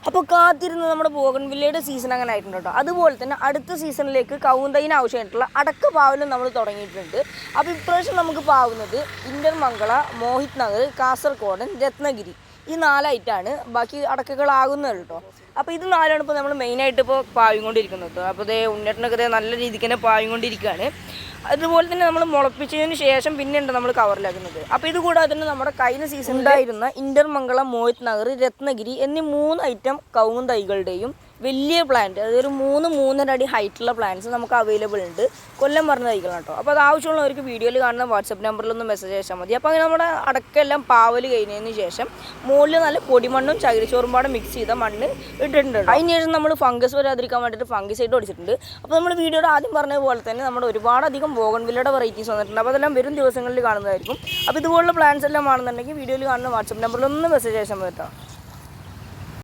അപ്പോൾ കാത്തിരുന്ന് നമ്മുടെ ബോഗൺവില്ലയുടെ സീസൺ അങ്ങനെ ആയിട്ടുണ്ട് കേട്ടോ. അതുപോലെ തന്നെ അടുത്ത സീസണിലേക്ക് കവുന്തൈന് ആവശ്യമായിട്ടുള്ള അടക്ക പാവലും നമ്മൾ തുടങ്ങിയിട്ടുണ്ട്. അപ്പോൾ ഇപ്രാവശ്യം നമുക്ക് പാവുന്നത് ഇന്റർമംഗള, മോഹിത് നഗർ, കാസർഗോഡൻ, രത്നഗിരി ഈ 4 ഐറ്റമാണ്. ബാക്കി അടക്കകളാകുന്നത് കേട്ടോ. അപ്പോൾ ഇത് 4ആണ് ഇപ്പോൾ നമ്മൾ മെയിനായിട്ട് ഇപ്പോൾ പാവിക്കൊണ്ടിരിക്കുന്നത് കേട്ടോ. അപ്പോൾ ഉണ്ണേട്ടനൊക്കെ നല്ല രീതിക്ക് തന്നെ പാവിക്കൊണ്ടിരിക്കുകയാണ്. അതുപോലെ തന്നെ നമ്മൾ മുളപ്പിച്ചതിന് ശേഷം പിന്നെയുണ്ട് നമ്മൾ കവറിലാക്കുന്നത്. അപ്പോൾ ഇത് കൂടാതെ തന്നെ നമ്മുടെ കഴിഞ്ഞ സീസൺ ഉണ്ടായിരുന്ന ഇന്റർമംഗള, മോഹിത് നഗർ, രത്നഗിരി എന്നീ 3 ഐറ്റം കവുങ്ങും തൈകളുടെയും വലിയ പ്ലാന്റ്, അതായത് ഒരു 3-3.5 അടി ഹൈറ്റുള്ള പ്ലാന്റ്സ് നമുക്ക് അവൈലബിൾ ഉണ്ട്. കൊല്ലം പറഞ്ഞ തൈകളാണ് കേട്ടോ. അപ്പോൾ അത് ആവശ്യമുള്ളവർക്ക് വീഡിയോയിൽ കാണുന്ന വാട്സപ്പ് നമ്പറിലൊന്ന് മെസ്സേജ് അയച്ചാൽ മതി. അപ്പോൾ അങ്ങനെ നമ്മുടെ അടക്കെല്ലാം പാവൽ കഴിഞ്ഞതിന് ശേഷം മുകളിൽ നല്ല പൊടിമണ്ണും ചകിരിച്ചോറും പാടെ മിക്സ് ചെയ്ത മണ്ണ് ഇട്ടിട്ടുണ്ട്. അതിന് ശേഷം നമ്മൾ ഫംഗസ് വരാതിരിക്കാൻ വേണ്ടിയിട്ട് ഫംഗിസൈഡ് അടിച്ചിട്ടുണ്ട്. അപ്പോൾ നമ്മൾ വീഡിയോയുടെ ആദ്യം പറഞ്ഞ പോലെ തന്നെ നമ്മുടെ ഒരുപാടധികം ബോഗൺവില്ലയുടെ വെറൈറ്റീസ് വന്നിട്ടുണ്ട്. അപ്പോൾ അതെല്ലാം വരും ദിവസങ്ങളിൽ കാണുന്നതായിരിക്കും. അപ്പോൾ ഇതുപോലുള്ള പ്ലാന്റ്സ് എല്ലാം ആണെന്നുണ്ടെങ്കിൽ വീഡിയോയിൽ കാണുന്ന വാട്സപ്പ് നമ്പറിലൊന്ന് മെസ്സേജ് അയച്ചാൽ മതി കേട്ടോ.